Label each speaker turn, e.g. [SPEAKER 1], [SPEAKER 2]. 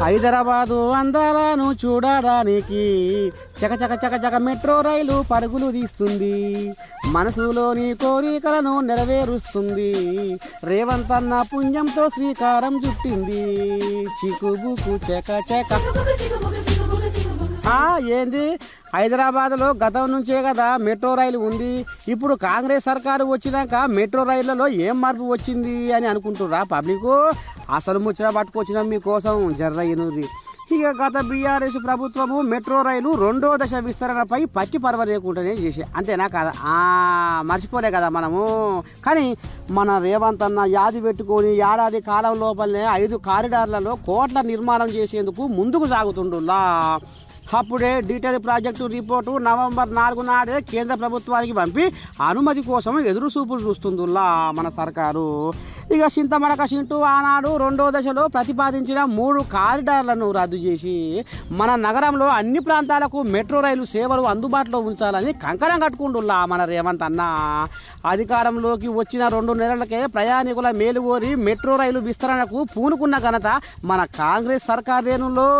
[SPEAKER 1] హైదరాబాదు అందాలను చూడడానికి చక చక చక చక మెట్రో రైలు పరుగులు తీస్తుంది. మనసులోని కోరికలను నెరవేరుస్తుంది. రేవంత్ అన్న పుణ్యంతో శ్రీకారం చుట్టింది. చికుబుకు చక చక. ఏంది హైదరాబాద్లో గతం నుంచే కదా మెట్రో రైలు ఉంది. ఇప్పుడు కాంగ్రెస్ సర్కారు వచ్చినాక మెట్రో రైళ్లలో ఏం మార్పు వచ్చింది అని అనుకుంటుర్రా పబ్లిక్? అసలు ముచ్చట పట్టుకొచ్చిన మీకోసం జర్రయ్యనూరి. ఇక గత బీఆర్ఎస్ ప్రభుత్వము మెట్రో రైలు 2వ దశ విస్తరణపై పచ్చి పర్వలేకుండానే చేసే, అంతేనా కదా? మర్చిపోలే కదా మనము. కానీ మన రేవంత్ అన్న యాది పెట్టుకొని ఏడాది కాలం లోపలనే 5 కారిడార్లలో కోట్ల నిర్మాణం చేసేందుకు ముందుకు సాగుతుండులా. అప్పుడే డీటెయిల్ ప్రాజెక్టు రిపోర్టు నవంబర్ 4 నాడే కేంద్ర ప్రభుత్వానికి పంపి అనుమతి కోసం ఎదురు చూపులు చూస్తుందిలా మన సర్కారు. ఇక చింతమడక చింటూ ఆనాడు 2వ దశలో ప్రతిపాదించిన 3 కారిడార్లను రద్దు చేసి మన నగరంలో అన్ని ప్రాంతాలకు మెట్రో రైలు సేవలు అందుబాటులో ఉంచాలని కంకణం కట్టుకుంటుల్లా మన రేవంత్ అన్న. అధికారంలోకి వచ్చిన 2 నెలలకే ప్రయాణికుల మేలుగోరి మెట్రో రైలు విస్తరణకు పూనుకున్న ఘనత మన కాంగ్రెస్ సర్కారేనులో.